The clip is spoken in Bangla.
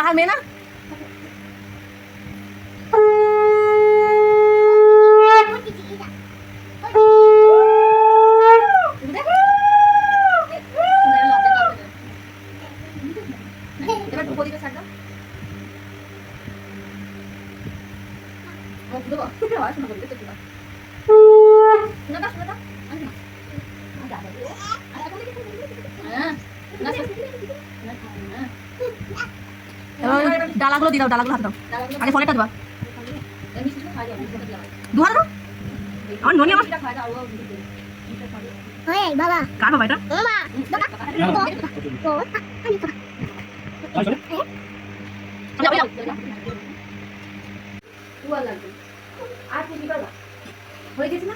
কাহার মেয়ে না? এবার ঢুকো দিকে ছাড় দাও। ও দেবো শোনা বলতে তো দিবা শোনা দাও শোনা দাও আমি না ডালাগুলো দিয়ে দাও, ডালাগুলো হাতে দাও। আগে ফলেটা দেবা, দুহাত দাও। আমার ননি আমার বাবা কার বাবা এটা? আর কি দিবা হয়ে গেছে না?